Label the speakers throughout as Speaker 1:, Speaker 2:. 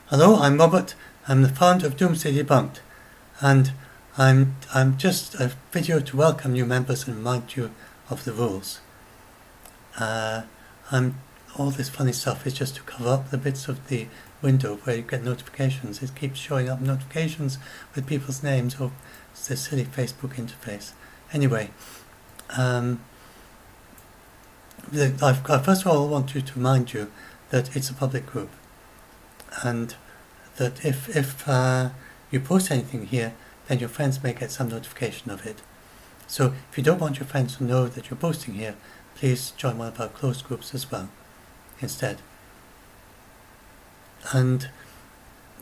Speaker 1: Hello, I'm Robert. I'm the founder of Doomsdsy Debunked, and I'm just a video to welcome new members and remind you of the rules. All this funny stuff is just to cover up the bits of the window where you get notifications. It keeps showing up notifications with people's names or the silly Facebook interface. Anyway, first of all, I want to remind you that it's a public group, and that if you post anything here, then your friends may get some notification of it. So if you don't want your friends to know that you're posting here, please join one of our closed groups as well instead. And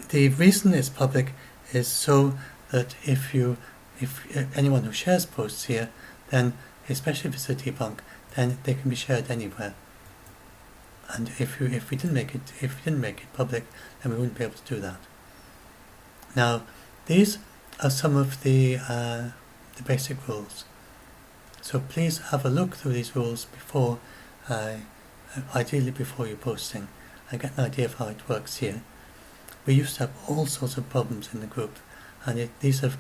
Speaker 1: the reason it's public is so that if anyone who shares posts here, then especially if it's a debunk, then they can be shared anywhere. And if we didn't make it public, then we wouldn't be able to do that. Now, these are some of the basic rules. So please have a look through these rules before, ideally before you're posting, and get an idea of how it works here. We used to have all sorts of problems in the group, and these have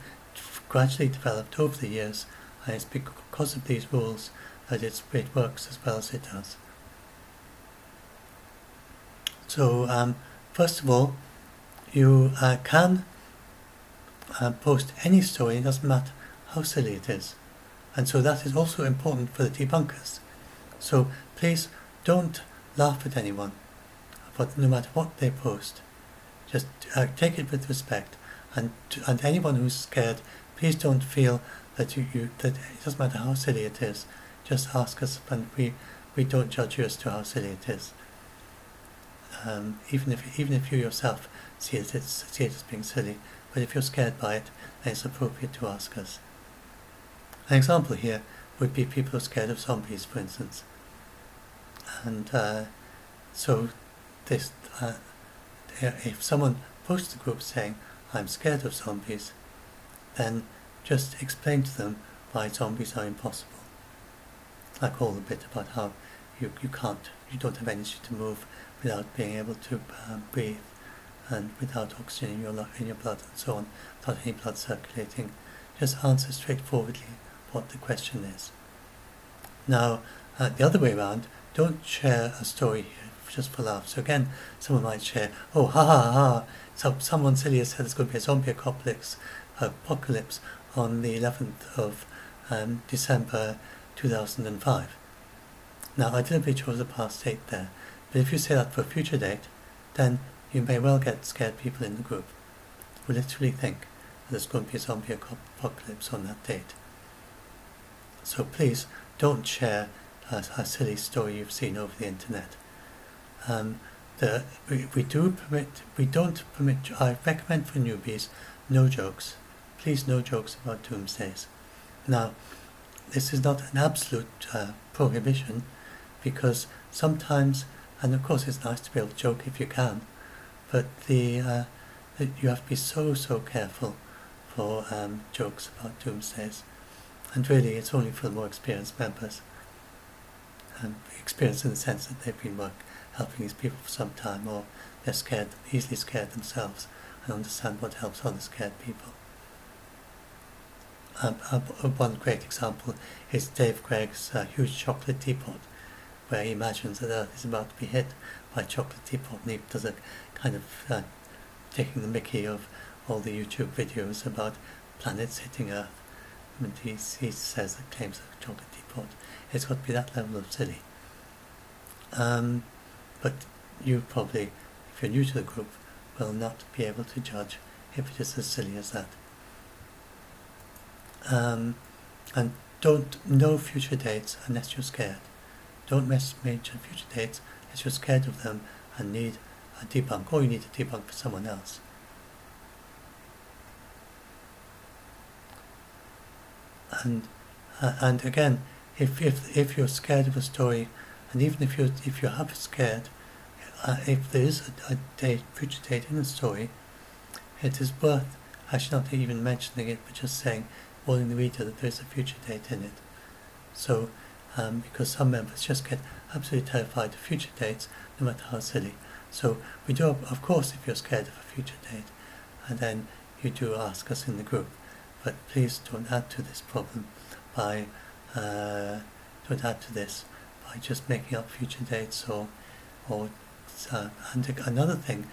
Speaker 1: gradually developed over the years, and it's because of these rules that it works as well as it does. So first of all, you can post any story. It doesn't matter how silly it is, and so that is also important for the debunkers. So please don't laugh at anyone, but no matter what they post, just take it with respect. And anyone who's scared, please don't feel that that it doesn't matter how silly it is. Just ask us, and we don't judge you as to how silly it is. Even if you yourself see it as being silly, but if you're scared by it, then it's appropriate to ask us. An example here would be people who are scared of zombies, for instance. And so this, if someone posts a group saying, "I'm scared of zombies," then just explain to them why zombies are impossible. Like all the bit about how you don't have energy to move without being able to breathe, and without oxygen in your blood and so on, without any blood circulating. Just answer straightforwardly what the question is. Now, the other way around, don't share a story here just for laughs. So again, someone might share, "Oh, ha ha ha, so someone silly has said there's going to be a zombie apocalypse on the 11th of December 2005. Now, I deliberately chose a past date there, but if you say that for a future date, then you may well get scared people in the group who literally think that there's going to be a zombie apocalypse on that date. So please don't share a silly story you've seen over the internet. I recommend for newbies, no jokes. Please, no jokes about doomsdays. Now, this is not an absolute prohibition, because sometimes, and of course it's nice to be able to joke if you can, but you have to be so careful for jokes about doomsdays. And really it's only for the more experienced members. Experienced in the sense that they've been helping these people for some time, or they're easily scared themselves, and understand what helps other scared people. One great example is Dave Gregg's huge chocolate teapot, where he imagines that Earth is about to be hit by a chocolate teapot, and he does a kind of taking the mickey of all the YouTube videos about planets hitting Earth. And he says that claims of a chocolate teapot. It's got to be that level of silly. But you probably, if you're new to the group, will not be able to judge if it is as silly as that. And no future dates unless you're scared. Don't mention future dates unless you're scared of them and need a debunk, or you need a debunk for someone else. And again, if you're scared of a story, and even if you have scared, if there is a future date in the story, it is worth actually not even mentioning it, but just warning the reader that there is a future date in it. So, because some members just get absolutely terrified of future dates, no matter how silly, So we do, of course, if you're scared of a future date, and then you do ask us in the group. But please don't add to this problem by just making up future dates and another thing,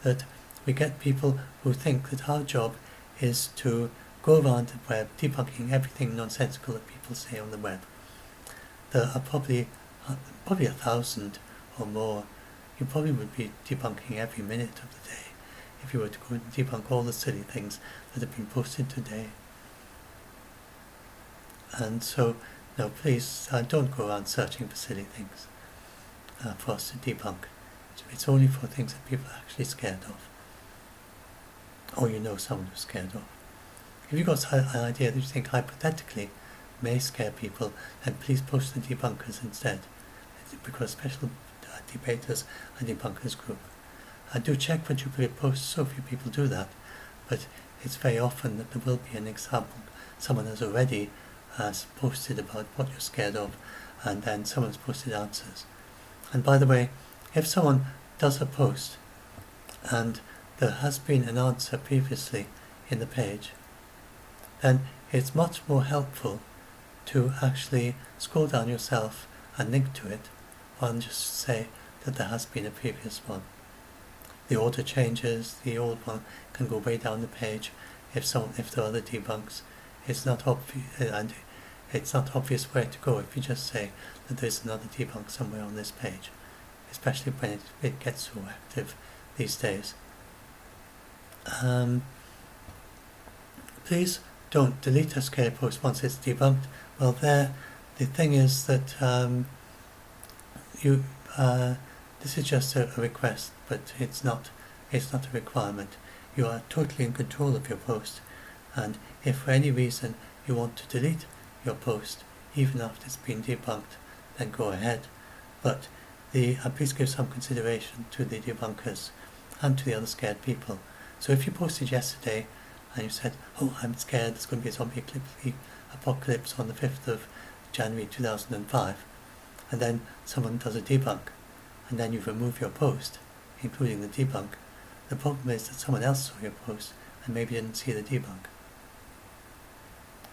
Speaker 1: that we get people who think that our job is to go around the web debunking everything nonsensical that people say on the web. There are probably 1,000 or more. You probably would be debunking every minute of the day if you were to go and debunk all the silly things that have been posted today. And so, no, please don't go around searching for silly things for us to debunk. It's only for things that people are actually scared of, or you know someone who's scared of. If you've got an idea that you think hypothetically may scare people, then please post the debunkers instead, because special debaters and debunkers group. I do check for duplicate posts, so few people do that, but it's very often that there will be an example. Someone has already posted about what you're scared of, and then someone's posted answers. And by the way, if someone does a post and there has been an answer previously in the page, then it's much more helpful to actually scroll down yourself and link to it, rather than just say that there has been a previous one. The order changes, the old one can go way down the page if there are other debunks. It's not obvious, and it's not obvious where to go if you just say that there's another debunk somewhere on this page, especially when it gets so active these days. Please don't delete a scare post once it's debunked. Well, the thing is that this is just a request, but it's not a requirement. You are totally in control of your post, and if for any reason you want to delete your post, even after it's been debunked, then go ahead. But please give some consideration to the debunkers and to the other scared people. So if you posted yesterday and you said, "Oh, I'm scared, there's going to be a zombie apocalypse on the 5th of January 2005, and then someone does a debunk, and then you remove your post, including the debunk, the problem is that someone else saw your post and maybe didn't see the debunk.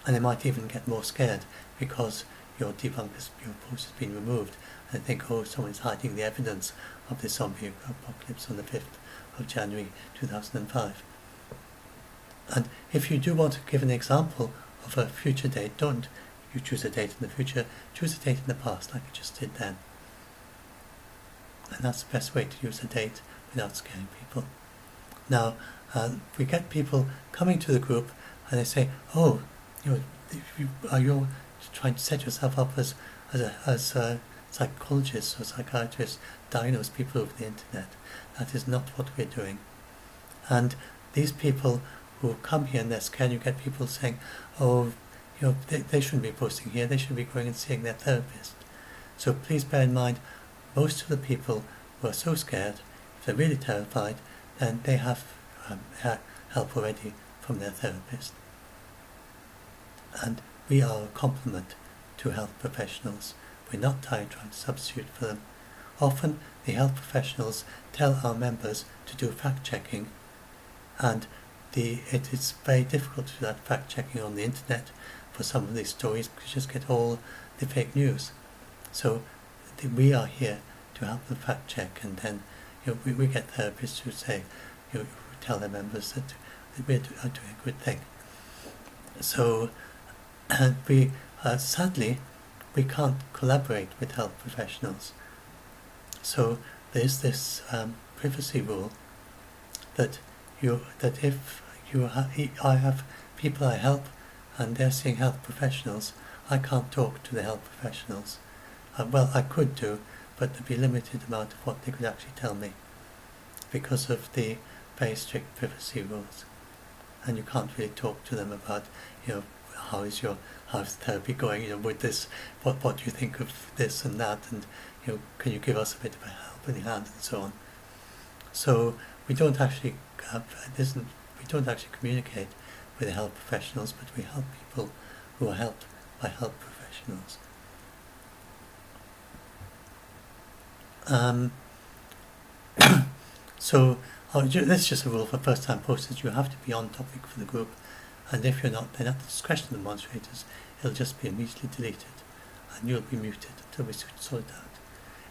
Speaker 1: And they might even get more scared because your post has been removed, and they think, oh, someone's hiding the evidence of this zombie apocalypse on the 5th of January 2005. And if you do want to give an example of a future date, don't you choose a date in the future, choose a date in the past like I just did then. And that's the best way to use a date without scaring people. Now, we get people coming to the group and they say, oh, are you trying to set yourself up as a psychologist or psychiatrist, diagnose people over the internet? That is not what we're doing. And these people who come here and they're scared, you get people saying, oh, they shouldn't be posting here, they should be going and seeing their therapist. So please bear in mind, most of the people who are so scared, if they're really terrified, then they have help already from their therapist. And we are a complement to health professionals. We're not trying to substitute for them. Often the health professionals tell our members to do fact-checking, and it is very difficult to do that fact-checking on the internet for some of these stories because you just get all the fake news. So we are here to help them fact-check, and then we get therapists who say, who tell their members that we're doing a good thing. So we sadly we can't collaborate with health professionals. So there's this privacy rule that if I have people I help and they're seeing health professionals, I can't talk to the health professionals. Well, I could do, but there'd be a limited amount of what they could actually tell me because of the very strict privacy rules. And you can't really talk to them about, how's therapy going, with this, what do you think of this and that, and can you give us a bit of a helping hand and so on. So we don't actually communicate with the health professionals, but we help people who are helped by health professionals. So this is just a rule for first-time posters. You have to be on topic for the group, and if you're not, then at the discretion of the moderators, it'll just be immediately deleted, and you'll be muted until we sort it out.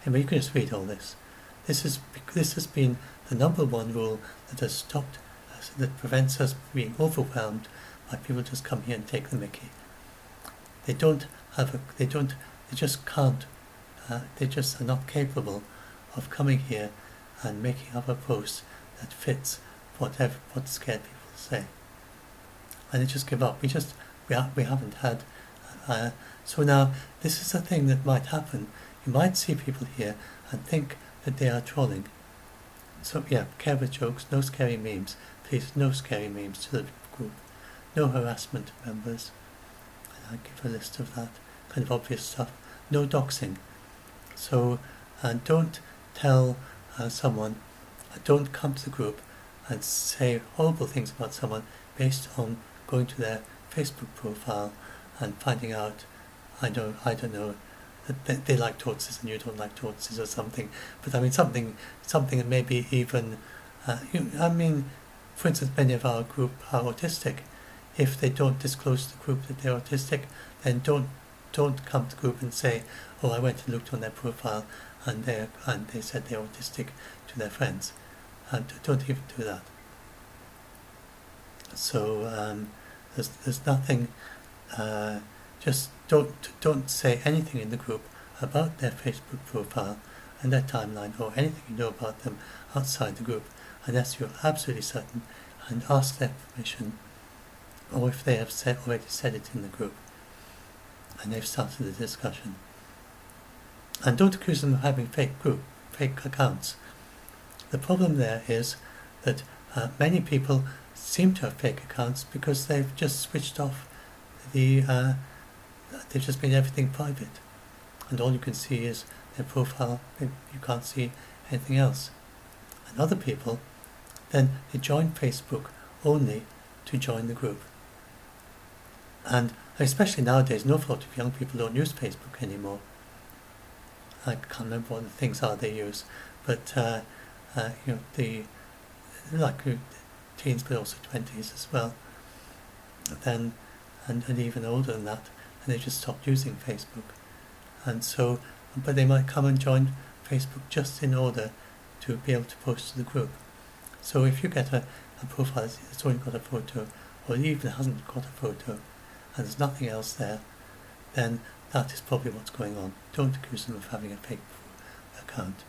Speaker 1: Anyway, you can just read all this. This has been the number one rule that has stopped us, that prevents us being overwhelmed by people just come here and take the mickey. They just can't, they just are not capable of coming here and making up a post that fits what scared people say. And they just give up. We haven't had, so now this is a thing that might happen. You might see people here and think that they are trolling. So yeah, care with jokes, no scary memes. Please, no scary memes to the group. No harassment of members. And I'll give a list of that, kind of obvious stuff. No doxing. So, don't tell someone, don't come to the group and say horrible things about someone based on going to their Facebook profile and finding out, I don't know, that they like tortoises and you don't like tortoises or something. But I mean something that maybe even, for instance, many of our group are autistic. If they don't disclose to the group that they're autistic, then don't come to the group and say, oh, I went and looked on their profile and they said they're autistic to their friends. And don't even do that. So there's nothing. Just don't say anything in the group about their Facebook profile and their timeline or anything you know about them outside the group unless you're absolutely certain, and ask their permission, or if they have already said it in the group and they've started the discussion. And don't accuse them of having fake accounts. The problem there is that many people seem to have fake accounts because they've just switched off they've just made everything private, and all you can see is their profile. You can't see anything else. And other people, then they join Facebook only to join the group. And especially nowadays, an awful lot of young people don't use Facebook anymore. I can't remember what the things are they use, but teens, but also 20s as well. Then and even older than that, and they just stopped using Facebook. And so, but they might come and join Facebook just in order to be able to post to the group. So if you get a profile that's only got a photo, or even hasn't got a photo, and there's nothing else there, then that is probably what's going on. Don't accuse them of having a fake account.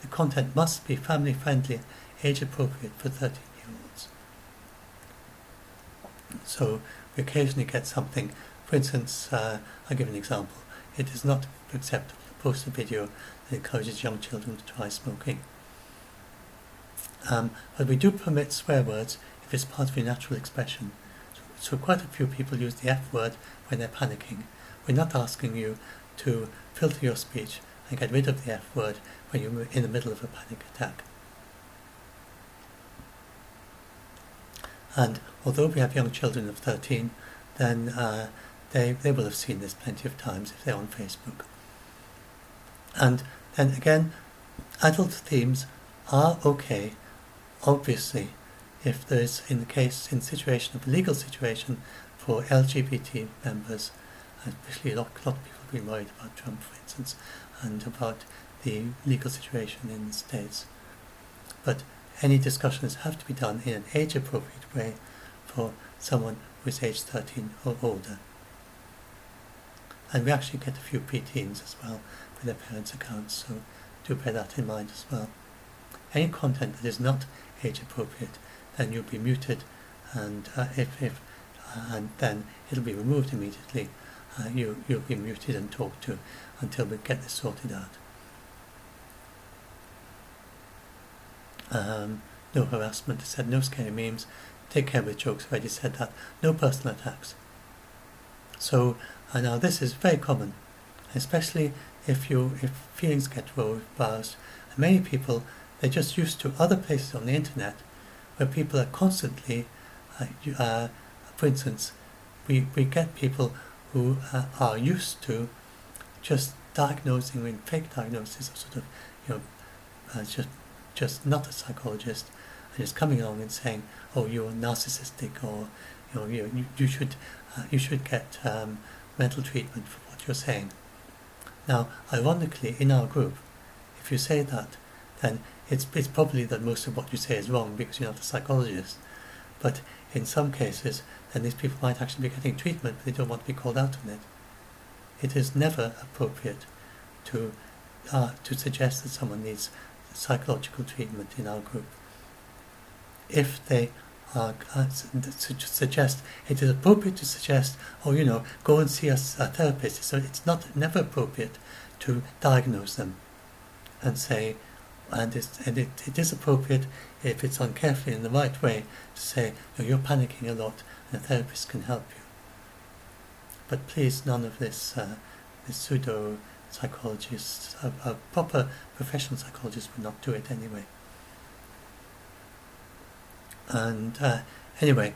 Speaker 1: The content must be family friendly, age appropriate for 13-year-olds. So we occasionally get something, for instance, I'll give an example. It is not acceptable to post a video that encourages young children to try smoking. But we do permit swear words if it's part of your natural expression. So quite a few people use the F word when they're panicking. We're not asking you to filter your speech and get rid of the F word when you're in the middle of a panic attack. And although we have young children of 13, then they will have seen this plenty of times if they're on Facebook. And then again, adult themes are okay, obviously, if there's in situation of a legal situation for LGBT members, especially a lot of people have been worried about Trump, for instance, and about the legal situation in the States. But any discussions have to be done in an age-appropriate way for someone who is age 13 or older. And we actually get a few preteens as well with their parents' accounts, so do bear that in mind as well. Any content that is not age-appropriate, then you'll be muted, and and then it'll be removed immediately. You'll be muted and talked to until we get this sorted out. No harassment, I said, no scary memes, take care with jokes, already said that, no personal attacks. So now this is very common, especially if feelings get roused, and many people, they're just used to other places on the internet where people are constantly, for instance, we get people who are used to just diagnosing with fake diagnosis of sort of, just just not a psychologist and just coming along and saying, oh, you're narcissistic, or you should get mental treatment for what you're saying. Now, ironically, in our group, if you say that, then it's probably that most of what you say is wrong because you're not a psychologist. But in some cases, then these people might actually be getting treatment, but they don't want to be called out on it. It is never appropriate to suggest that someone needs psychological treatment in our group. If they suggest, it is appropriate to suggest, go and see a therapist. So it's never appropriate to diagnose them and say, and it is appropriate if it's done carefully in the right way to say, you're panicking a lot and a therapist can help you. But please, none of this pseudo psychologists, a proper professional psychologist would not do it anyway. And anyway,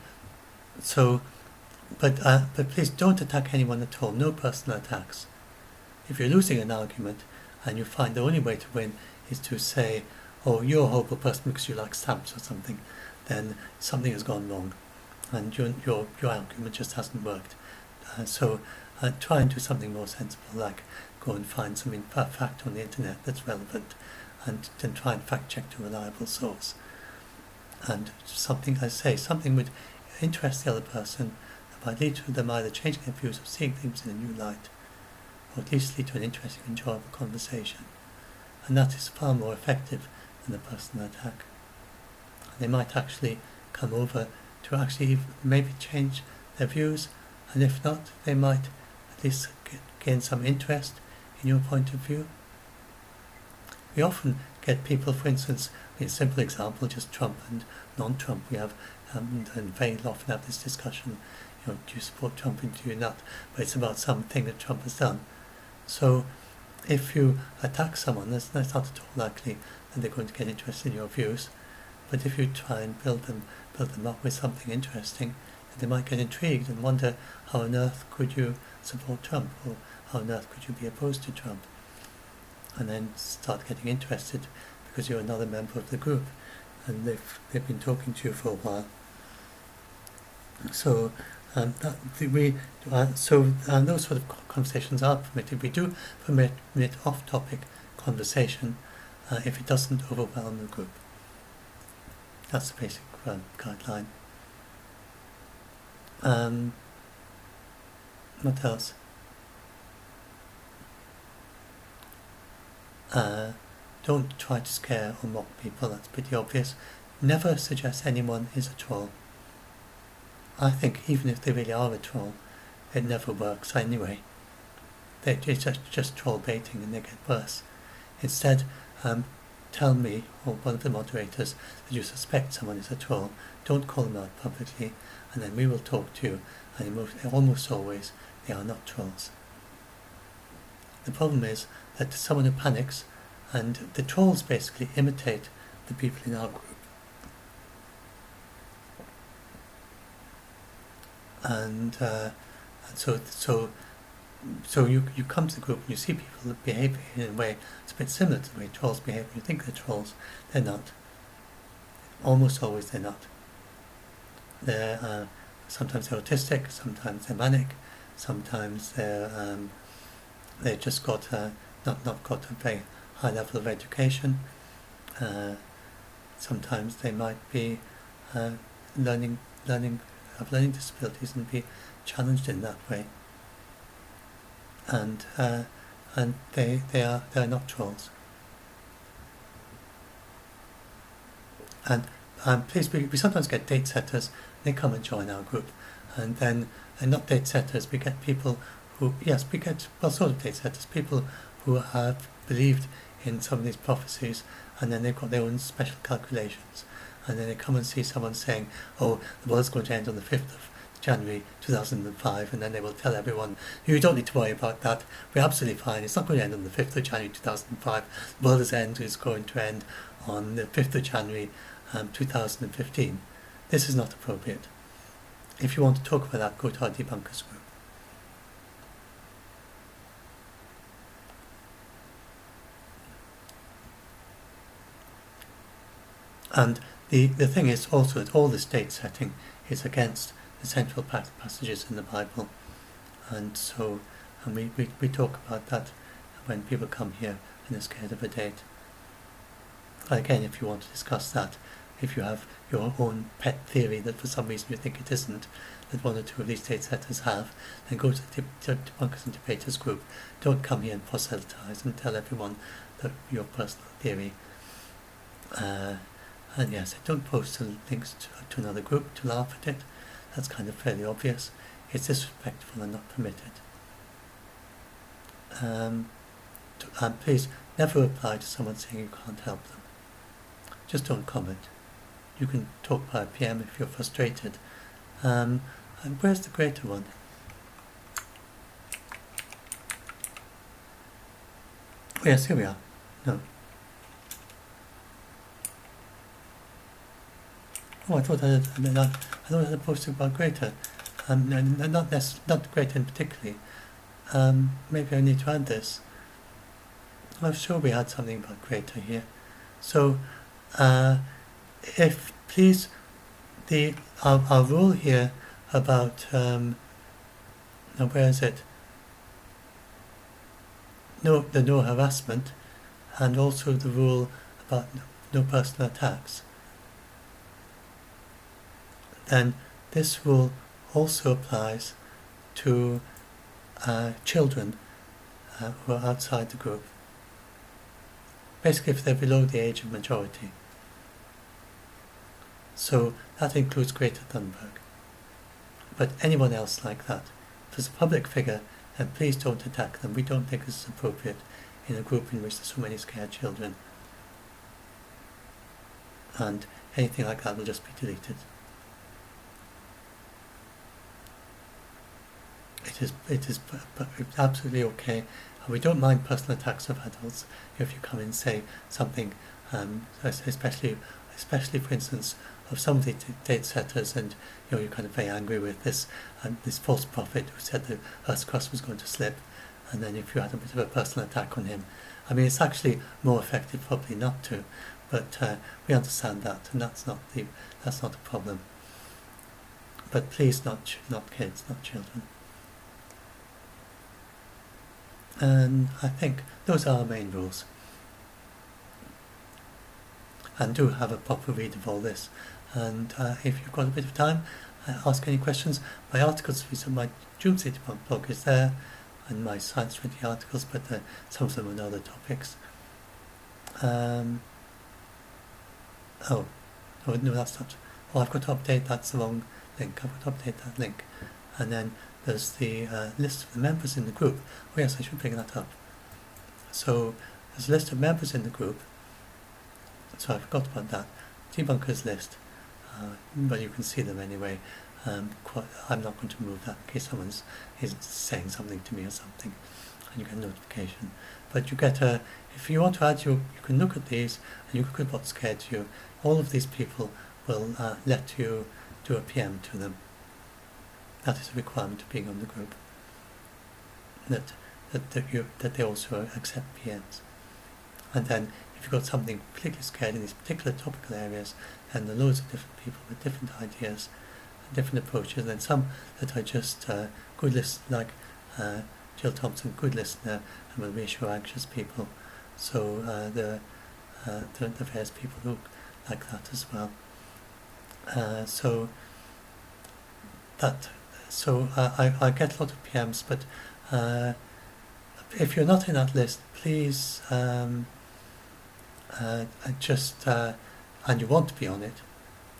Speaker 1: so, but please don't attack anyone at all. No personal attacks. If you're losing an argument and you find the only way to win is to say, oh, you're a horrible person because you like stamps or something, then something has gone wrong and your argument just hasn't worked. So try and do something more sensible, like go and find some fact on the internet that's relevant and then try and fact check to a reliable source. And something would interest the other person that might lead to them either changing their views or seeing things in a new light, or at least lead to an interesting, enjoyable conversation. And that is far more effective than a personal attack. And they might actually come over to actually maybe change their views, and if not, they might at least gain some interest in your point of view. We often get people, for instance, a simple example, just Trump and non-Trump. We have, and very often have this discussion, do you support Trump and do you not? But it's about something that Trump has done. So if you attack someone, that's not at all likely that they're going to get interested in your views. But if you try and build them up with something interesting, they might get intrigued and wonder, how on earth could you support Trump, or how on earth could you be opposed to Trump? And then start getting interested because you're another member of the group and they've been talking to you for a while. So those sort of conversations are permitted. We do permit off-topic conversation if it doesn't overwhelm the group. That's the basic guideline. What else? Don't try to scare or mock people, that's pretty obvious. Never suggest anyone is a troll. I think even if they really are a troll, it never works anyway. It's just troll baiting and they get worse. Instead, tell me, or one of the moderators, that you suspect someone is a troll. Don't call them out publicly, and then we will talk to you, and almost always they are not trolls. The problem is that someone who panics, and the trolls basically imitate the people in our group. And so you come to the group and you see people behaving in a way that's a bit similar to the way trolls behave. You think they're trolls, they're not. Almost always they're not. They're sometimes they're autistic, sometimes they're manic, sometimes they've just got not got a very high level of education. Sometimes they might be learning disabilities and be challenged in that way. And they are not trolls. And please, we sometimes get date setters. They come and join our group, and then not date setters. We get people who, sort of date setters, people who have believed in some of these prophecies, and then they've got their own special calculations, and then they come and see someone saying, oh, the world's going to end on the 5th of January 2005, and then they will tell everyone, you don't need to worry about that, we're absolutely fine, it's not going to end on the 5th of January 2005, the world's end is going to end on the 5th of January 2015. This is not appropriate. If you want to talk about that, go to our debunkers group. And the thing is also that all this date setting is against the central passages in the Bible. And so, and we talk about that when people come here and they're scared of a date. Again, if you want to discuss that, if you have your own pet theory that for some reason you think it isn't, that one or two of these date setters have, then go to the Debunkers and Debaters group. Don't come here and proselytise and tell everyone that your personal theory. And yes, don't post links to another group to laugh at it. That's kind of fairly obvious. It's disrespectful and not permitted. And please never reply to someone saying you can't help them. Just don't comment. You can talk by PM if you're frustrated. And where's the greater one? Oh yes, here we are. No. Oh, I thought I had a posting about greater. Not greater in particularly. Maybe I need to add this. I'm sure we had something about greater here. So, if please, our rule here about now where is it? No harassment, and also the rule about no personal attacks. Then this rule also applies to children who are outside the group. Basically, if they're below the age of majority. So that includes Greta Thunberg. But anyone else like that. If there's a public figure, then please don't attack them. We don't think this is appropriate in a group in which there's so many scared children. And anything like that will just be deleted. It is absolutely okay. And we don't mind personal attacks of adults if you come and say something, especially for instance of some of the date setters, and you're kind of very angry with this false prophet who said the Earth's crust was going to slip, and then if you had a bit of a personal attack on him, I mean it's actually more effective probably not to, but we understand that, and that's not a problem. But please, not kids, not children. And I think those are our main rules. And do have a proper read of all this. And if you've got a bit of time, ask any questions. My articles, my Doomsdsy Debunked blog is there, and my Science 20 articles, but some of them are on other topics. Oh, no, that's not. Oh, I've got to update, that's the wrong link. I've got to update that link. And then there's the list of the members in the group. Oh yes, I should bring that up. So there's a list of members in the group. So I forgot about that. Debunkers list. But you can see them anyway. I'm not going to move that in case someone is saying something to me or something, and you get a notification. But you get if you want to add you can look at these and you look at what scared you. All of these people will let you do a PM to them. That is a requirement of being on the group. That they also accept PMs. And then if you've got something particularly scared in these particular topical areas, then there are loads of different people with different ideas and different approaches, and some that are just good listeners, like Jill Thompson, good listener, and will reassure anxious people. So the various people who like that as well. So I get a lot of PMs, but if you're not in that list, please and you want to be on it,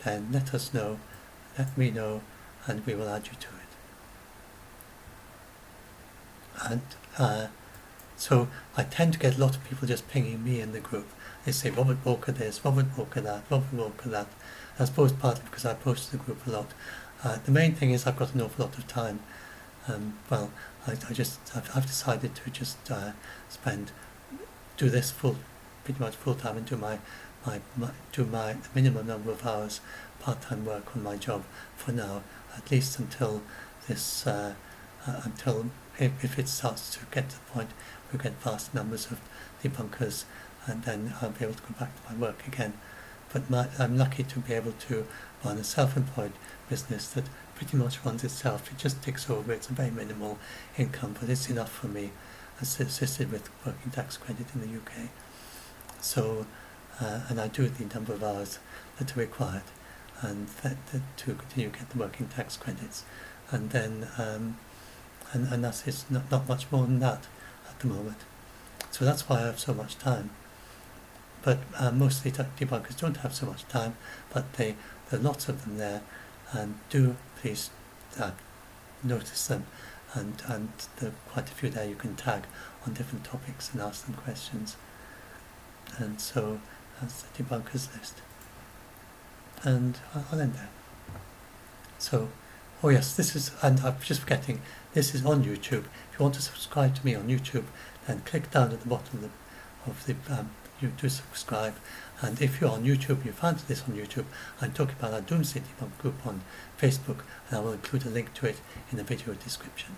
Speaker 1: then let us know, let me know, and we will add you to it. And so I tend to get a lot of people just pinging me in the group. They say Robert Walker this, Robert Walker that, Robert Walker that. I suppose partly because I post to the group a lot. The main thing is I've got an awful lot of time. I've decided to just do this pretty much full time, and do my minimum number of hours part-time work on my job for now, at least until this if it starts to get to the point where we get vast numbers of debunkers, and then I'll be able to go back to my work again. but I'm lucky to be able to run a self-employed business that pretty much runs itself. It just ticks over. It's a very minimal income, but it's enough for me, assisted with working tax credit in the UK. So, and I do the number of hours that are required, and that to continue to get the working tax credits, and then and that's it's not much more than that at the moment. So that's why I have so much time. But mostly debunkers don't have so much time, but there are lots of them there, and do please notice them, and there are quite a few there you can tag on different topics and ask them questions. And so that's the debunkers list. And I'll end there. So, oh yes, this is, and I'm just forgetting, this is on YouTube. If you want to subscribe to me on YouTube, then click down at the bottom of the you do subscribe. And if you're on YouTube, you found this on YouTube, I'm talking about our Doomsdsy Debunked group on Facebook, and I will include a link to it in the video description.